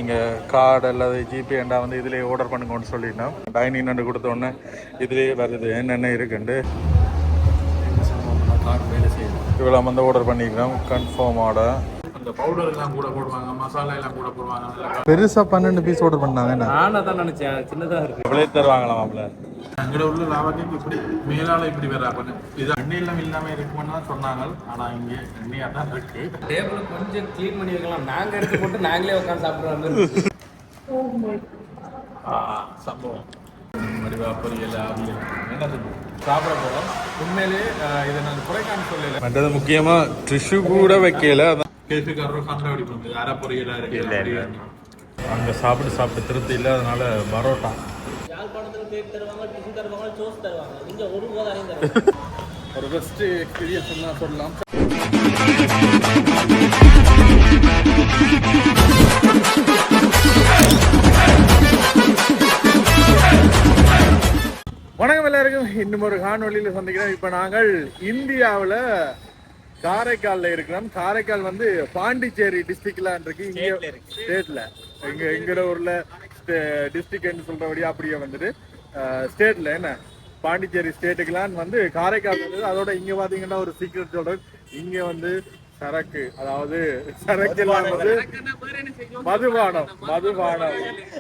நீங்கள் கார்டு அல்லது ஜிபேண்டா வந்து இதிலே ஆர்டர் பண்ணுங்கன்னு சொல்லிட்டோம். டைனிங் நண்டு கொடுத்தோன்னே இதிலே வருது என்னென்ன இருக்குண்டு கார்டு வேலை செய்யுது. இவ்வளோ வந்து ஆர்டர் பண்ணிக்கிறோம் கன்ஃபார்மோட. அந்த பவுடர் எல்லாம் கூட போடுவாங்க, மசாலா எல்லாம் கூட போடுவாங்க. பெருசா 12 பீஸ் ஆர்டர் பண்ணாங்க. நானா தான் நினைச்சேன் சின்னதா இருக்கு. எவ்வளோ தருவாங்களா மாப்பிள்ள? அங்கே உள்ள லாவாக்கு இப்படி மேலால இப்படி வேற இது எண்ணெய் எல்லாம் இல்லாம இருக்குன்னு தான் சொன்னாங்க. ஆனா இங்க எண்ணெயா தான் இருக்கு. டேபிள் கொஞ்சம் க்ளீன் பண்ணிருக்கலாம். நாங்க எடுத்து போட்டு நாங்களே உட்காந்து சாப்பிடுற சம்பவம் மடிவா பொரியல் அவியல் என்னது சாப்பிட போறோம். உண்மையிலே இதை நான் குறைக்கான்னு சொல்லல. மற்றது முக்கியமா டிஷ்யூ கூட வைக்கல. கேட்டுக்காரரும் கண்டபடி பண்ணுது அரை பொரியலா இருக்கு. அங்க சாப்பிட்டு திருப்தி இல்லை, அதனால பரோட்டா. ஒரு பெஸ்ட் எக்ஸ்பீரியன்ஸ் தான் சொல்லலாம். வணக்கம் எல்லாருக்கும். இன்னும் ஒரு காணொலியில் சந்திக்கிறோம். இப்போ நாங்கள் இந்தியாவில் காரைக்காலில் இருக்கிறோம். காரைக்கால் வந்து பாண்டிச்சேரி டிஸ்ட்ரிக்ட்லாம் இருக்கு. இங்கே ஸ்டேட்ல எங்கட ஊர்ல டிஸ்ட்ரிக்ட்னு சொல்றபடி அப்படியே வந்துட்டு ஸ்டேட்ல என்ன பாண்டிச்சேரி ஸ்டேட்டுக்கெல்லாம் வந்து காரைக்கால் வந்தது. அதோட இங்க பாத்தீங்கன்னா ஒரு சீக்ரெட் சொல்றேன். இங்க வந்து சரக்கு, அதாவது சரக்கு எல்லாம் வந்து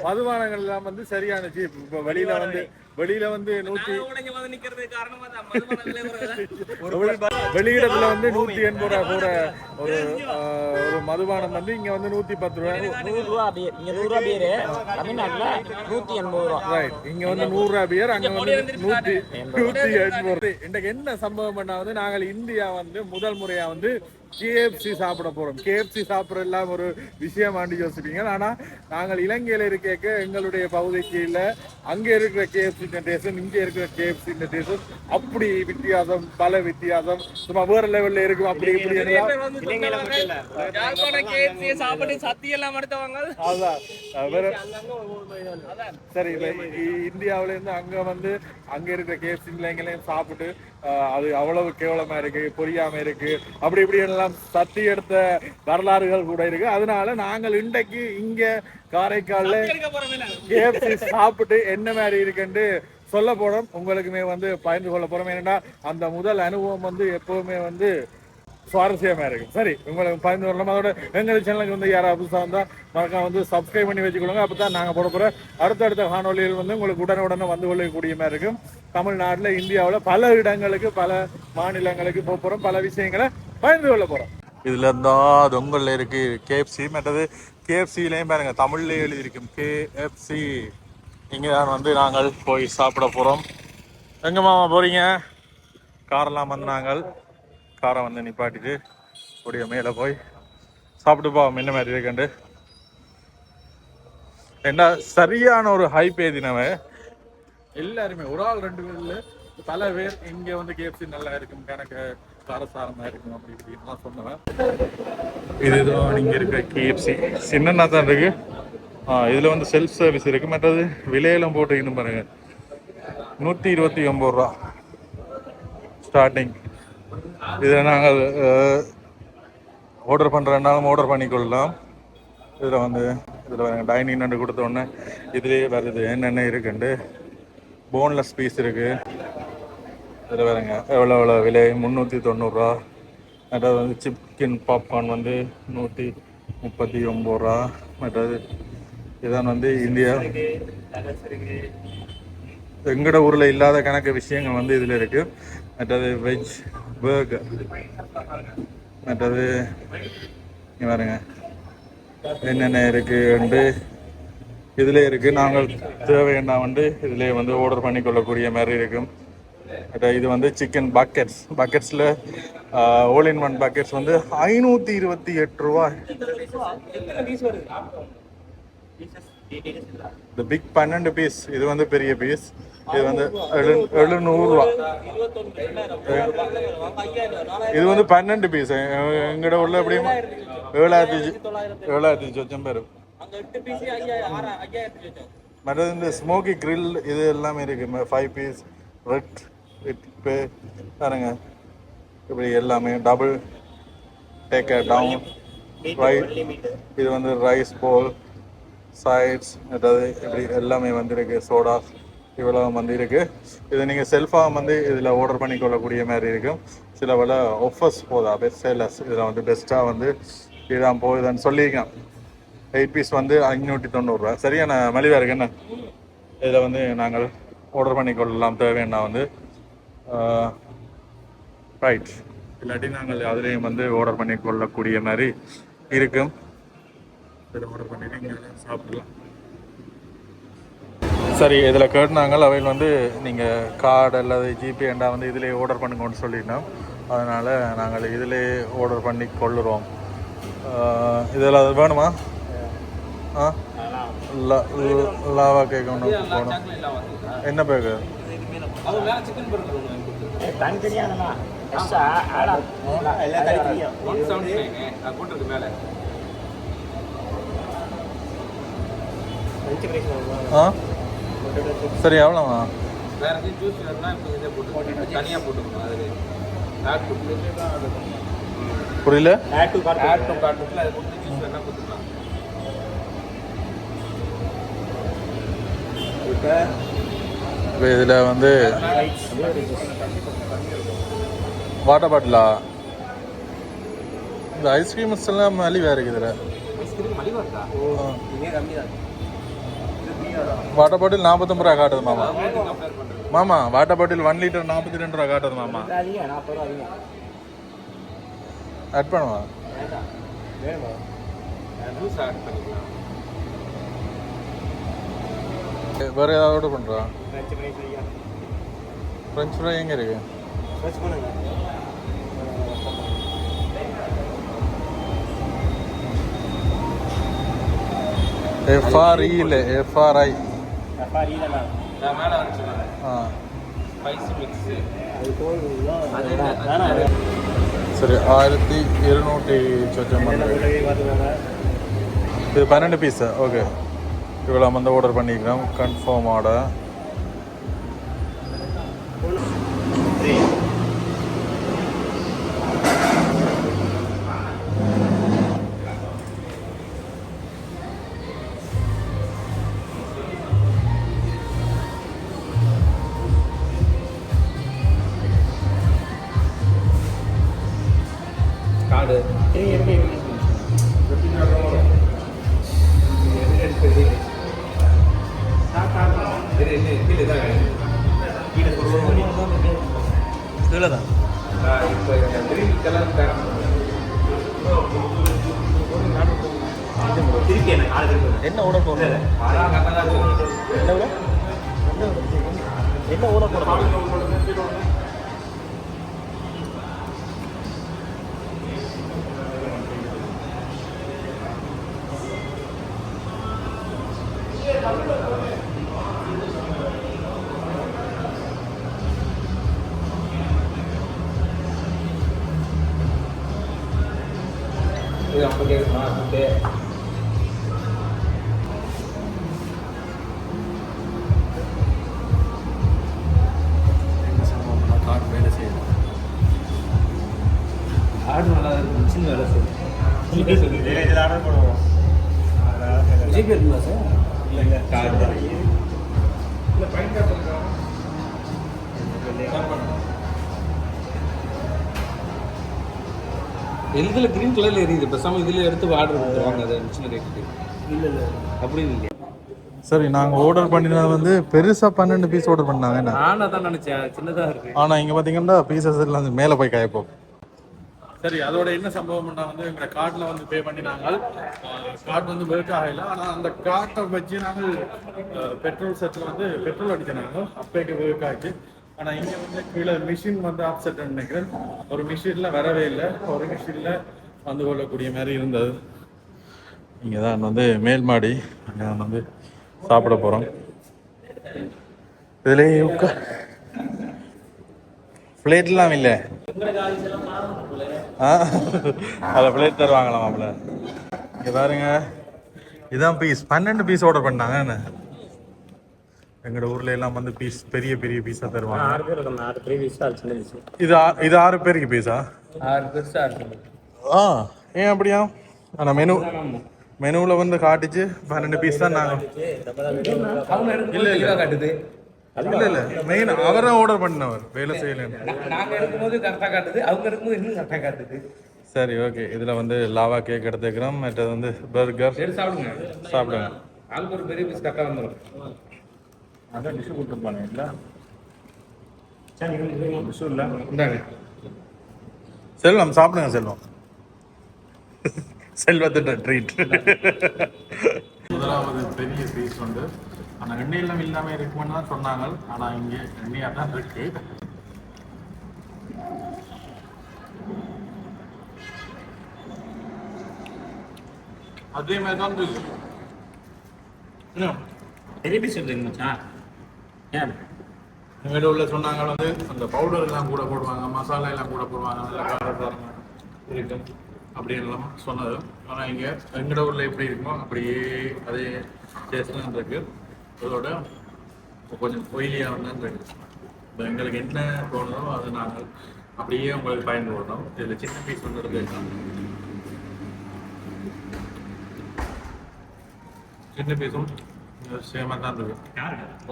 மதுபானங்கள் எல்லாம் வந்து சரியான சீப். இப்போ வெளியில வந்து 100 வெளியிடத்துல வந்து 180 ரூபா போற ஒரு மதுபானம் வந்து இங்க வந்து 110 ரூபாய். 100 ரூபா பியர், இங்க 100 ரூபா பியர். தமிழ்நாட்டுல 180 ரூபா. ரைட், இங்க வந்து 100 ரூபா பியர், அங்க வந்து 180. இன்னைக்கு என்ன சம்பவம் பண்ணா வந்து நாங்கள் இந்தியா வந்து முதல் முறையா வந்து KFC சாப்பிட போறோம். KFC சாப்பிட்ற எல்லாம் ஒரு விஷயமாண்டி யோசிப்பீங்க. ஆனா நாங்கள் இலங்கையில இருக்க எங்களுடைய பகுதிக்கு இல்ல, அங்க இருக்கிற KFC டேஸ்ட் இங்க இருக்கிற KFC டேஸ்ட் அப்படி வித்தியாசம், பல வித்தியாசம், சும்மா வேற லெவல்ல இருக்கும். அப்படி இப்படி சரி. இந்தியாவில இருந்து அங்க வந்து அங்க இருக்கிற KFC நிலையங்களையும் சாப்பிட்டு அது அவ்வளவு கேவலமா இருக்கு, பொரியாம இருக்கு, அப்படி இப்படி எல்லாம் சத்தி எடுத்த வரலாறுகள் கூட இருக்கு. அதனால நாங்கள் இன்றைக்கு இங்க காரைக்கால்ல KFC சாப்பிட்டு என்ன மாதிரி இருக்குன்னு சொல்ல போறோம். உங்களுக்குமே வந்து பகிர்ந்து கொள்ள போறோம். ஏன்னா அந்த முதல் அனுபவம் வந்து எப்பவுமே வந்து சுவாரஸ்யமா இருக்கு. சரி, உங்களுக்கு பகிர்ந்து கொள்ளலாம். அதோட எங்கள் சேனலுக்கு வந்து யாராவது புதுசாக வந்தா மறக்காம வந்து சப்ஸ்கிரைப் பண்ணி வச்சுக்கொள்ளுங்க. அப்பதான் நாங்க போட போற அடுத்தடுத்த காணொலிகள் வந்து உங்களுக்கு உடனுடனே வந்து கொள்ளக்கூடிய மாதிரி இருக்கும். தமிழ்நாட்டுல, இந்தியாவில் பல இடங்களுக்கு, பல மாநிலங்களுக்கு போக போறோம். பல விஷயங்களை பகிர்ந்து கொள்ள போறோம். இதுல இருந்தா தொங்கல்ல இருக்கு KFC. மற்றது KFCலையும் பாருங்க தமிழ்ல எழுதி இருக்கும் KFC. இங்க தான் வந்து நாங்கள் போய் சாப்பிட போறோம். எங்க மாமா போறீங்க? காரெல்லாம் வந்து நாங்கள் காரை வந்து நிப்பாட்டிட்டு கூடிய மேலே போய் சாப்பிட்டு போவோம் என்ன மாதிரி இருக்குண்டு. ஏன்னா சரியான ஒரு ஹைப் ஏதினவன் எல்லாருமே, ஒரு ஆள் 2 பேர்ல பல பேர் இங்க வந்து KFC நல்லா இருக்கும், எனக்கு காரசாரமா இருக்கும் அப்படி இப்படின்லாம் சொன்னவன். இதுதான் இங்க இருக்க KFC. சின்னன்னா தான் இருக்கு. இதுல வந்து செல்ஃப் சர்வீஸ் இருக்கு. மற்றது விலையெல்லாம் போட்டுக்கணும் பாருங்க, 129 ரூபா ஸ்டார்டிங். இதில் நாங்கள் ஆர்டர் பண்ணுறதுனாலும் ஆர்டர் பண்ணிக்கொள்ளலாம். இதில் டைனிங் நண்டு கொடுத்தோடனே இதுலேயே வருது என்னென்ன இருக்குண்டு. போன்லெஸ் பீஸ் இருக்குது. இதில் வேறுங்க எவ்வளோ விலை, 390 ரூபா. மற்றது வந்து சிக்கன் பாப்கார்ன் வந்து 139 ரூபா. மற்றது இதான் வந்து இந்தியா எங்கட ஊரில் இல்லாத கணக்கு விஷயங்கள் வந்து இதில் இருக்குது. மற்றது வெஜ் பர்கர், மற்றது பாருங்க என்னென்ன இருக்குண்டு இதில் இருக்குது. நாங்கள் தேவைன்னா வந்து இதிலே வந்து ஆர்டர் பண்ணி கொள்ளக்கூடிய மாதிரி இருக்கும். இது வந்து சிக்கன் பக்கெட்ஸில் ஆல் இன் ஒன் பக்கெட்ஸ் வந்து 528 ரூபா. இந்த பிக் 12 பீஸ், இது வந்து பெரிய பீஸ். இது வந்து 700 ரூபா. இது வந்து 12 பீஸ். எங்கட உள்ள எப்படியும் 7,000 சொச்சம் பேர். மற்றது இந்த ஸ்மோக்கி கிரில் இது எல்லாமே இருக்கு. 5 பீஸ் ரெட் பாருங்க, இப்படி எல்லாமே டபுள் டேக் டவுன் ரைஸ். இது வந்து ரைஸ் போல் சைட்ஸ் அதாவது இப்படி எல்லாமே வந்துருக்கு. சோடா இவ்வளோ வந்து இருக்குது. இது நீங்கள் செல்ஃபாக வந்து இதில் ஆர்டர் பண்ணி கொள்ளக்கூடிய மாதிரி இருக்கும். சில பல ஆஃபர்ஸ் போதா பெஸ்ட் சேலர்ஸ் இதில் வந்து பெஸ்ட்டாக வந்து இதுதான் போகுதுன்னு சொல்லியிருக்கேன். 8 பீஸ் வந்து 590 ரூபா. சரியான மலிவாக இருக்கு என்ன. இதில் வந்து நாங்கள் ஆர்டர் பண்ணி கொள்ளலாம் தேவைன்னா வந்து ரைட். இல்லாட்டி நாங்கள் அதுலேயும் வந்து ஆர்டர் பண்ணி கொள்ளக்கூடிய மாதிரி இருக்கும். இதில் ஆர்டர் பண்ணிட்டு இங்கே சாப்பிடலாம். சரி, இதில் கேட்டுனாங்க அவையில் வந்து நீங்கள் கார்டு அல்லது ஜிபேண்டா வந்து இதிலே ஆர்டர் பண்ணுங்கன்னு சொல்லிட்டோம். அதனால் நாங்கள் இதிலே ஆர்டர் பண்ணி கொள்ளுறோம். இதில் அது வேணுமா? ஆ லாவா கேக் ஒன்று போகணும். என்ன பேக்கு? ஆ சரி, எவ்வளோவா? புரியல. இப்போ இதில் வந்து வாட்டர் பாட்டிலா? இந்த ஐஸ்கிரீம்ஸ் எல்லாம் மலிவாக இருக்குது இதில். வாட்டர் பாட்டில் 49 ரூபா காட்டுது மாமா. மாமா வாட்டர் பாட்டில் 1 லிட்டர் 42 ரூபா காட்டுது மாமா. ஆட் பண்ணுவா? வேறு ஏதாவது ஆர்டர் பண்ணுறா? ஃப்ரெஞ்ச் ஃப்ரை எங்கே இருக்கு? FRE FRI. சரி, 1200 சொச்சம். இது 12 பீஸா? ஓகே, இவ்வளோ வந்து ஆர்டர் பண்ணிக்கிறோம். Confirm order. கார்டு என்ன ஓட போகுது? என்ன ஓட போகிறோம்? இதில் கிரீன் கலர்ல எரியுது. பேசாம இதுல எடுத்து ஆர்டர் கொடுத்துருவாங்க. அதை சின்ன ரேட்டுக்கு. இல்ல அப்படி இல்லையா? சரி, நாங்கள் ஆர்டர் பண்ணினது வந்து பெருசாக 12 பீஸ் ஆர்டர் பண்ணாங்க. நான் தான் நினச்சேன் சின்னதாக இருக்கு. ஆனால் இங்கே பார்த்தீங்கன்னா பீசஸ் எல்லாம் மேலே போய் காயப்போம். சரி, அதோட என்ன சம்பவம்னா வந்து எங்களை கார்டில் வந்து பே பண்ணினாங்க. கார்டு வந்து ஒர்க் ஆகலை. ஆனால் அந்த கார்டை வச்சு நாங்கள் பெட்ரோல் செட்டில் வந்து பெட்ரோல் அடிச்சினாங்க. அப்போக்கு ஒர்க் ஆச்சு. ஆனால் இங்கே வந்து கீழே மிஷின் வந்து ஆப்செட்னு நினைக்கிறேன். ஒரு மிஷினில் வரவே இல்லை. ஒரு மிஷினில் வந்து கொள்ளக்கூடிய மாதிரி இருந்தது. இங்கே தான் வந்து மேல் மாடி. அங்கே வந்து சாப்பிட போகிறோம். இதுலேயே பிளேட்லாம் இல்லை. அதில் பிளேட் தருவாங்களாம் மாப்பிள்ள. இங்கே பாருங்க, இதான் பீஸ் 12 பீஸ் ஆர்டர் பண்ணாங்க. என்ன எங்களோட ஊர்ல எல்லாம் வந்து பீஸ் பெரிய பெரிய பீஸா தருவாங்க. 6 பேர் இருக்காங்க. 6 பெரிய பீஸா சின்ன. இது 6 பேருக்கு பீஸா? 6 பெருசா இருக்கு. ஏன் அப்படியா? ஆனால் மெனுவில் வந்து காட்டுச்சு 12 பீஸ் தான் நாங்கள் இல்லை இல்லை காட்டுது இல்லை இல்லை மெயின் அவரை ஆர்டர் பண்ணவர் வேலை செய்யலைன்னு. நாங்க எடுக்கும்போது கரெக்டா காட்டுது, அவங்க எடுக்கும்போது இன்னும் கரெக்டா காட்டுது. சரி ஓகே. இதில் வந்து லாவா கேக் எடுத்துக்கிறோம், மற்றது வந்து பர்கர். சரி சாப்பிடுங்க சாப்பிடுங்க. ஆளுக்கு ஒரு பெரிய பீஸ் கரெக்டா வந்துடும். அதான் டிஷ்ஷு கொடுத்துருப்பானே இல்லை டிஷ்ஷு இல்லை. இந்தாங்க. செல்வம் சாப்பிடுங்க செல்வம். செல்வத்திட்ட ட்ரீட். முதலாவது பெரிய பீஸ் வந்து ஆனால் எண்ணெயெல்லாம் இல்லாமல் இருக்குன்னு தான் சொன்னாங்க. ஆனால் இங்கே எண்ணெயாக தான் இருக்கு. அதே மாதிரி தான் இருக்கு. பெரிய பீஸ் எடுத்துங்க மச்சான். ஏன் எங்கள்கிட்ட உள்ள சொன்னாங்க வந்து அந்த பவுடர் எல்லாம் கூட போடுவாங்க, மசாலா எல்லாம் கூட போடுவாங்க, நல்லா காரசாரமாக இருக்கும் அப்படி எல்லாம் சொன்னது. ஆனால் இங்கே எங்கட ஊரில் எப்படி இருக்குமோ அப்படியே அதே டேஸ்ட்லாம் இருக்கு. அதோட கொஞ்சம் ஒயிலியாக தான் இருக்கு. இப்போ எங்களுக்கு என்ன தோணுதோ அது நாங்கள் அப்படியே உங்களுக்கு பயன்படுத்தணும். இதில் சின்ன பீஸ் வந்து இருக்கு. சின்ன பீஸும் சேமாக தான் இருக்கு.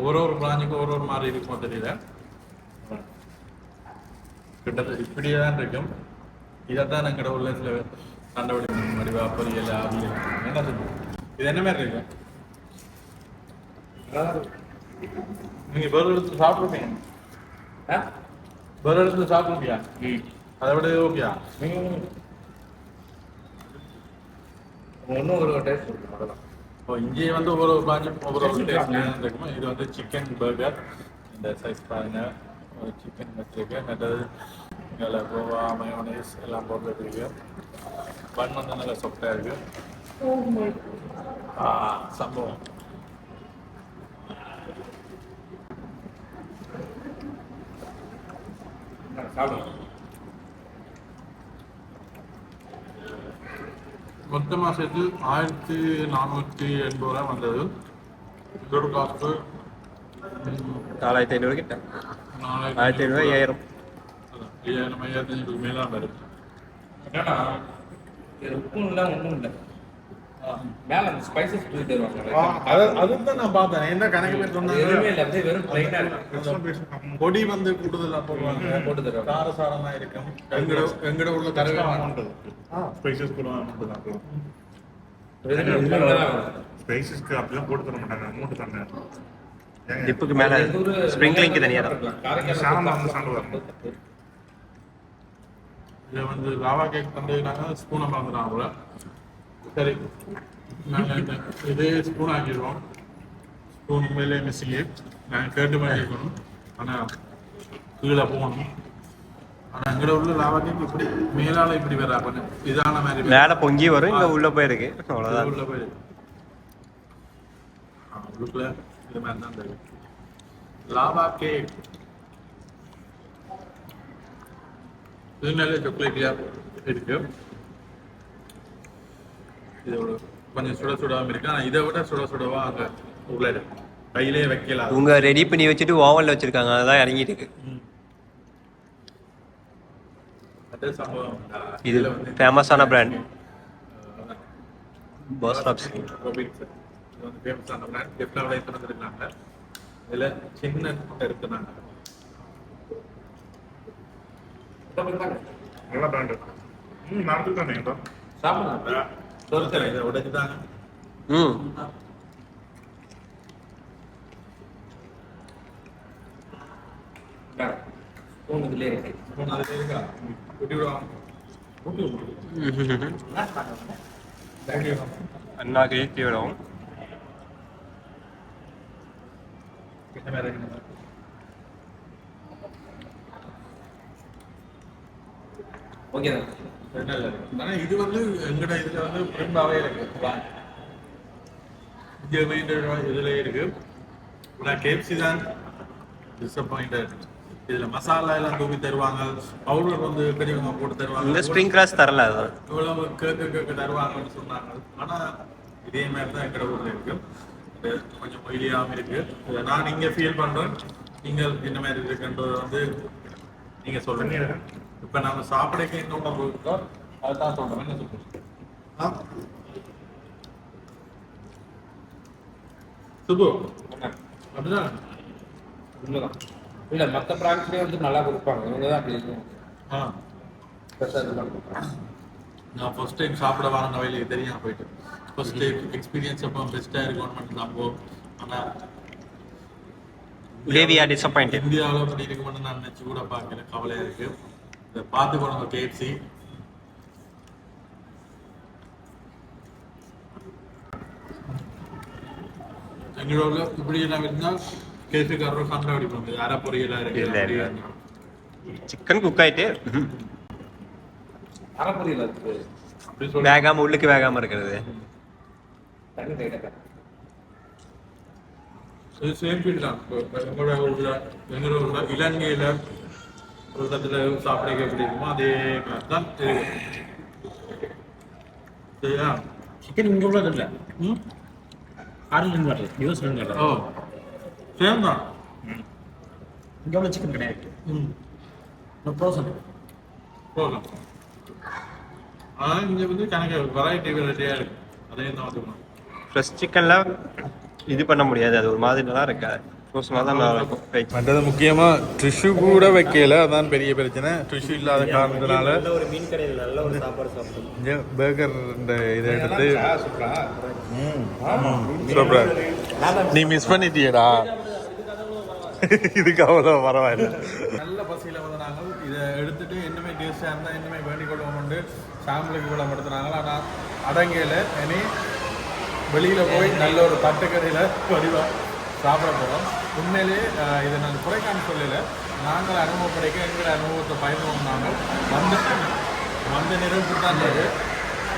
ஒரு பிராஞ்சுக்கும் ஒரு மாதிரி இருக்குமோ தெரியல. கிட்டத்தட்ட இப்படியே தான் இருக்கும். இதைத்தான் எங்கட உள்ள சில கண்டுபிடிக்கணும். மடிவா பொரியல் ஆவியல் என்ன சொல்லுவோம். இது என்ன மாதிரி இருக்கு? நீங்க வேறு எடுத்து சாப்பிடுவீங்க? வேறு எடுத்து சாப்பிடுவியா? அதை விட ஓகேயா? ஒன்றும் ஒரு டேஸ்ட் கொடுக்கும். இப்போ இங்கே வந்து ஒவ்வொரு பிராஞ்சும் ஒவ்வொரு டேஸ்ட் இருக்குமோ. இது வந்து சிக்கன் பர்கர். இந்த சைஸ் பாருங்க. சிக்கன் வச்சிருக்கு. மற்றது இங்கே கோவா மயோனைஸ் எல்லாம் போட்டுருக்கு. பன் வந்து நல்லா சாஃப்டாக இருக்கு. சம்பவம். மொத்தமாக சேர்த்து 1480 ரூபா வந்தது. இதோட காஸ்ட்டு 4500 கிட்ட. 4500 5000 5000 மேலே வருது. என்னன்னா உப்பும் இல்லை ஒன்றும் இல்லை. மேலே அந்த ஸ்பைசஸ் தூக்கி தருவாங்க. அதுதான் நான் பார்த்தேன். என்ன கணக்கு பேர் சொன்னாங்க எதுவுமே இல்லை, அப்படியே வெறும் பிளைனா இருக்கும். பொடி வந்து கூடுதலாக போடுவாங்க, போட்டு தருவாங்க. காரசாரமாக இருக்கும். எங்கட உள்ள ஸ்பைசஸ் கூட ஸ்பைசஸ்க்கு அப்படிலாம் போட்டு தர மாட்டாங்க. அமௌண்ட் தானே டிப்புக்கு மேல ஸ்ப்ரிங்க்லிங்க்கு தனியா தான். இதை வந்து லாவா கேக் தந்ததுனாங்க ஸ்பூனை மறந்துட்டாங்க கூட. சரி, நாங்கள் இதே ஸ்பூன் ஆக்கிடுவோம். ஸ்பூன் உண்மையிலே மிஸ்ஸிங்கு. நாங்கள் கேட்டு மாதிரி இருக்கணும். ஆனால் கீழே போகணும். ஆனால் எங்கட உள்ள லாவா கேக் இப்படி மேலால் இப்படி வரா கொஞ்சம் இதான மாதிரி மேல பொங்கி வரும், இங்க உள்ள போயிருக்கு. அவ்வளவுதான். உள்ள போயிருக்கு. உள்ளுக்குள்ள இது மாதிரி தான் தெரியும். லாவா கேக் இது நல்ல சாக்லேட்டியாக இருக்கு. இதோட கொஞ்சம் சுட சுடாமல் இருக்கு. ஆனால் இதை விட சுட சுடவா அங்கே உள்ள கையிலே வைக்கலாம். இவங்க ரெடி பண்ணி வச்சுட்டு ஓவன்ல வச்சிருக்காங்க, அதான் இறங்கிட்டு இருக்கு. அதே சம்பவம். இது ஃபேமஸான பிராண்ட் பாஸ் லாப்ஸ். ரொபின்ஸ் இது வந்து ஃபேமஸான பிராண்ட். கிஃப்ட்ல திறந்துருக்காங்க. இதில் சின்ன எடுத்துனாங்க. நல்லா பிராண்டு. நடந்து தானே சாப்பிடுங்க. சொல்லுங்க, இதை உடைச்சுதாங்க. ம் இதுல இருக்கு. அதுல இருக்கா? குட்டி விடுவாங்க. அண்ணா கேக் விடும். என்ன மாதிரி இருக்கு? ஓகே தான். ஆனா இது வந்து எங்கட இதுல வந்து பிரிம்பாவே இருக்கு. இதுல இருக்கு. ஆனா கேப்சி தான் டிசப்பாயிண்டட். இதுல மசாலா எல்லாம் தூக்கி தருவாங்க. பவுடர் வந்து பெரியவங்க போட்டு தருவாங்க. இந்த ஸ்ப்ரிங் கிராஸ் தரல, அதுதான். இவ்வளவு கேக்கு தருவாங்கன்னு சொன்னாங்க. ஆனா இதே மாதிரி தான் எங்கட ஊர்ல இருக்கு. கொஞ்சம் ஒயிலியாகவும் இருக்கு. நான் இங்க ஃபீல் பண்றேன். நீங்கள் என்ன மாதிரி இருக்குன்றது வந்து நீங்க சொல்லுங்க. இப்ப நம்ம சாப்பிடக்க என்ன உணவு இருக்கோ அதுதான் சொல்றோம். என்ன சொல்றோம்? சுப்பு அப்படிதான் உண்மைதான். இல்ல மத்த பிரான்ச்லயே வந்து நல்லா கொடுப்பாங்க. இவங்க தான் அப்படி இருக்கும். பெருசா இது பண்ணுவாங்க. நான் ஃபர்ஸ்ட் டைம் சாப்பிட வர வயலுக்கு தெரியாம போயிட்டு ஃபர்ஸ்ட் டைம் எக்ஸ்பீரியன்ஸ் அப்போ பெஸ்ட்டாக இருக்கணும் நம்புவோம். ஆனால் கிரேவியா டிசப்பாயிண்டட். இந்தியாவில் அப்படி இருக்குமென்னு நான் நினச்சி கூட பார்க்கல. கவலையாக இருக்கு. இதை பார்த்து கொண்டு கேஎஃப்சி எங்களோட இப்படி எல்லாம் இருந்தால் கேஎஃப்சிக்காரரும் சண்டை அடிப்பாங்க. அரை பொரியலாக இருக்கு. சிக்கன் குக் ஆயிட்டு அரைப்பொரியல் இருக்கு. அப்படி சொல்லி வேகாம உள்ளுக்கு வேகாம இருக்கிறது. தண்ணி டைட்டா. இது சேம் ஃபீல் தான். எங்களோட ஊரில் இலங்கையில் ஒரு தட்டில் சாப்பிட எப்படி இருக்குமோ அதே மாதிரி தான் இருக்கு. சரியா? சிக்கன் இங்கே உள்ளது இல்லை. ஆரஞ்சு வரல, யூஸ் வரல. ஓ சேம் தான். இங்கே உள்ள சிக்கன் கிடையாது. ப்ரோசன் போகலாம். ஆனால் இங்கே வந்து கணக்கு வெரைட்டியாக இருக்கு. அதே தான் வந்துக்கணும். ஃப்ரெஷ் சிக்கன்ல இது பண்ண முடியாது. அது ஒரு மாதிரி நல்லா இருக்காது. ஃப்ரோசனாக தான் நல்லா இருக்கும். மற்றது முக்கியமாக டிஷ்யூ கூட வைக்கல. அதான் பெரிய பிரச்சனை. டிஷ்யூ இல்லாத காரணத்தினால ஒரு மீன் கடையில் நல்ல ஒரு சாப்பாடு சாப்பிடும். இங்கே பர்கர் இந்த இதை எடுத்து சூப்பரா. நீ மிஸ் பண்ணிட்டியடா. இதுக்கு அவ்வளோ பரவாயில்ல. நல்ல பசியில் வந்து நாங்கள் இதை எடுத்துட்டு இன்னுமே டேஸ்டாக இருந்தால் இன்னுமே வேண்டிக் கொள்வோம்னு ஃபேமிலிக்கு கூட படுத்துனாங்க. ஆனால் அடங்கையில் இனி வெளியில் போய் நல்ல ஒரு தட்டுக்கடையில் வடிவாக சாப்பிட போகிறோம். உண்மையிலே இதை நான் குறைக்கான்னு சொல்லலை. நாங்கள் அனுபவப்படைக்க எங்களை அனுபவத்தை பயன்படுவோம். நாங்கள் வந்த நிறுவனத்து தான் இருந்தது.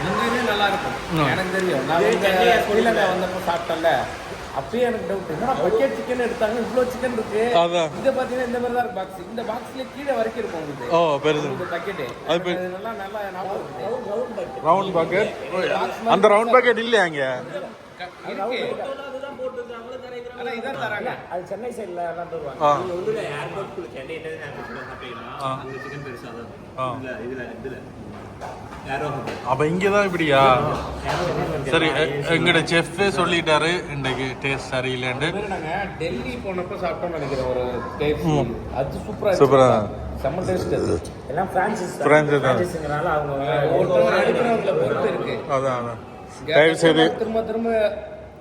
உண்மையிலே நல்லா இருக்கும். எனக்கு தெரியும். நான் ஸ்ரீலங்கா வந்தப்போ சாப்பிட்டேன்ல, அப்பயே எனக்கு டவுட். என்னடா பக்கெட் சிக்கன் எடுத்தாங்க, இவ்வளோ சிக்கன் இருக்கு. இதை பார்த்தீங்கன்னா இந்த மாதிரி தான் இருக்கு பாக்ஸ். இந்த பாக்ஸ்ல கீழே வரைக்கும் இருக்கும் உங்களுக்கு. ஓ பெருசு இந்த பக்கெட்டு நல்லா நல்லா ஞாபகம். Round packet. அந்த ரவுண்ட் பாக்கெட் இல்லையா அங்கே? இதான் தராங்க. அது சென்னை சைடில் எல்லாம் தருவாங்க. அப்ப இங்கதான் இப்படியா? சரி, எங்கட செஃப்பே சொல்லிட்டாரு இன்னைக்கு டேஸ்ட் சரியில்லைன்னு. நாங்க டெல்லி போனப்ப சாப்பிட்டோம்னு நினைக்கிறேன் ஒரு டேஸ்ட். அது சூப்பரா சூப்பரா செம்ம டேஸ்ட். அது எல்லாம் பிரான்சிஸ் பிரான்சிஸ்ங்கனால அவங்க எடுக்கிறவங்கள பொறுத்து இருக்கு. அதான் தயவு செய்து திரும்ப திரும்ப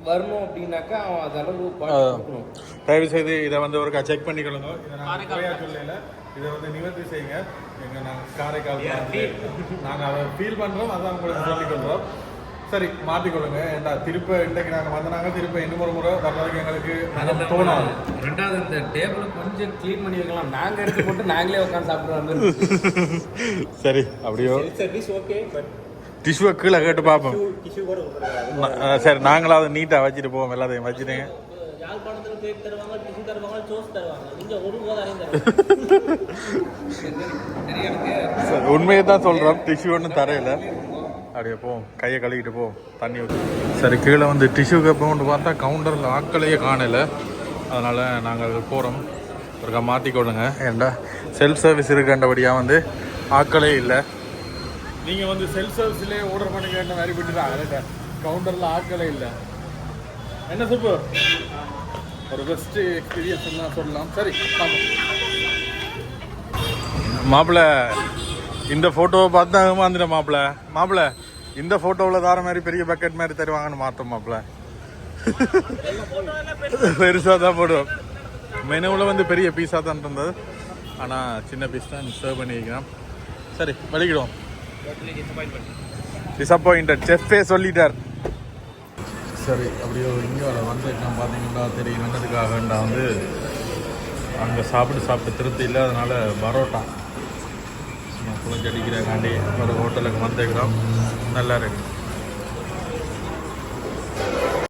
வரணும் அப்படின்னாக்கா அவன் அது அளவு பார்க்கணும். தயவு செய்து இதை வந்து ஒரு செக் பண்ணிக்கொள்ளுங்க. இதை நாங்கள் குறையா சொல்லல. இதை வந்து நிவர்த்தி செய்யுங்க. எங்க நாங்கள் காரைக்கால் நாங்கள் அதை ஃபீல் பண்ணுறோம். அதான் உங்களுக்கு சொல்லிக்கொள்கிறோம். சரி, மாற்றிக்கொள்ளுங்க. ஏண்டா திருப்ப இன்றைக்கு நாங்கள் வந்தனாங்க திருப்ப இன்னும் ஒரு முறை வர்றதுக்கு எங்களுக்கு தோணும். ரெண்டாவது இந்த டேபிளை கொஞ்சம் க்ளீன் பண்ணி வைக்கலாம். நாங்கள் எடுத்து போட்டு நாங்களே உட்காந்து சாப்பிட்ற மாதிரி. சரி, அப்படியோ சர்வீஸ் ஓகே. பட் டிஷ்யூவை கீழே கேட்டு பார்ப்போம். டிஷ்யூ கூட சரி, நாங்களாவது நீட்டாக வச்சுட்டு போவோம். எல்லாத்தையும் வச்சுட்டேங்க. யாழ்ப்பாணத்தில் கேக் தருவாங்க, டிஷ்யூ தருவாங்க, சோஸ் தருவாங்க. இங்கே ஒரு போதாரையும் தருவாங்க. உண்மையை தான் சொல்கிறோம். டிஷ்யூ ஒன்றும் தரையில. அப்படியே போவோம். கையை கழுவிட்டு போவோம். தண்ணி ஊற்றி. சரி, கீழே வந்து டிஷ்யூ கப்போன்ட்டு பார்த்தா கவுண்டரில் ஆட்களையே காணலை. அதனால் நாங்கள் போகிறோம். ஒருக்கா மாற்றிக்கொள்ளுங்க. ஏன்டா செல்ஃப் சர்வீஸ் இருக்கின்றபடியாக வந்து ஆட்களே இல்லை. நீங்கள் வந்து செல்ஃப் சர்வீஸ்லேயே ஆர்டர் பண்ணிக்கிற மாதிரி விட்டுட்டாங்க. கவுண்டரில் ஆட்களே இல்லை. என்ன சூப்பர், ஒரு பெஸ்ட்டு எக்ஸ்பீரியன்ஸ் தான் சொல்லலாம். சரி மாப்பிள்ள, இந்த ஃபோட்டோவை பார்த்து தான் ஏமாந்துட்டேன் மாப்பிள்ள. இந்த ஃபோட்டோவில் தார மாதிரி பெரிய பக்கெட் மாதிரி தருவாங்கன்னு மாற்றோம் மாப்பிள்ள. பெருசாக தான் போடுவோம். மெனுவில் வந்து பெரிய பீஸாக தான் இருந்தது. ஆனால் சின்ன பீஸ் தான் சர்வ் பண்ணிக்கலாம். சரி, வலிக்கிடுவோம். டிசப்பாயிண்டட். செஃப்பே சொல்லிட்டார். சரி, அப்படியே இங்கே வந்துருக்கோம். பார்த்தீங்கன்னா தெரியும் என்னதுக்காகண்டா வந்து அங்கே சாப்பிட்டு திருப்தி இல்லை. அதனால் பரோட்டா குளிச்சு அடிக்கிறக்காண்டி ஒரு ஹோட்டலுக்கு வந்துருக்கிறோம். நல்லா இருக்கு.